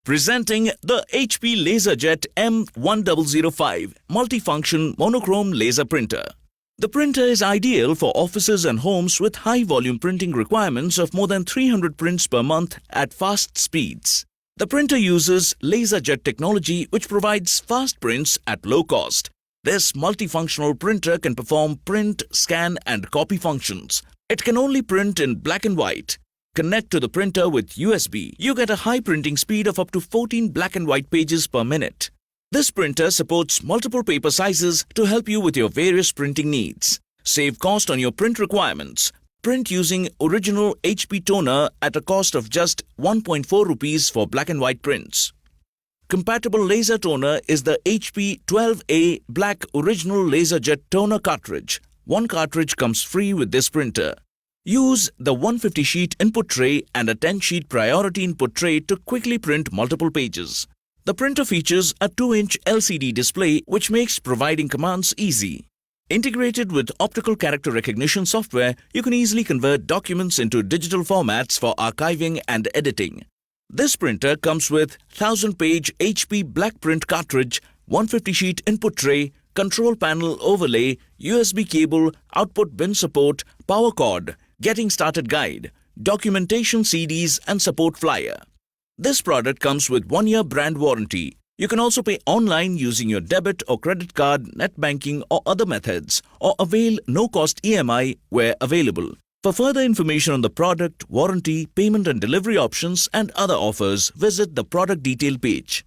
Presenting the HP Laserjet M1005 Multifunction Monochrome Laser Printer. The printer is ideal for offices and homes with high-volume printing requirements of more than 300 prints per month at fast speeds. The printer uses Laserjet technology, which provides fast prints at low cost. This multifunctional printer can perform print, scan and copy functions. It can only print in black and white. Connect to the printer with USB. You get a high printing speed of up to 14 black and white pages per minute. This printer supports multiple paper sizes to help you with your various printing needs. Save cost on your print requirements. Print using original HP toner at a cost of just 1.4 rupees for black and white prints. Compatible laser toner is the HP 12A Black Original Laserjet Toner cartridge. One cartridge comes free with this printer. Use the 150-sheet input tray and a 10-sheet priority input tray to quickly print multiple pages. The printer features a 2-inch LCD display which makes providing commands easy. Integrated with optical character recognition software, you can easily convert documents into digital formats for archiving and editing. This printer comes with 1000-page HP Black Print cartridge, 150-sheet input tray, control panel overlay, USB cable, output bin support, power cord, getting started guide, documentation CDs and support flyer. This product comes with 1-year brand warranty. You can also pay online using your debit or credit card, net banking or other methods, or avail no-cost EMI where available. For further information on the product, warranty, payment and delivery options and other offers, visit the product detail page.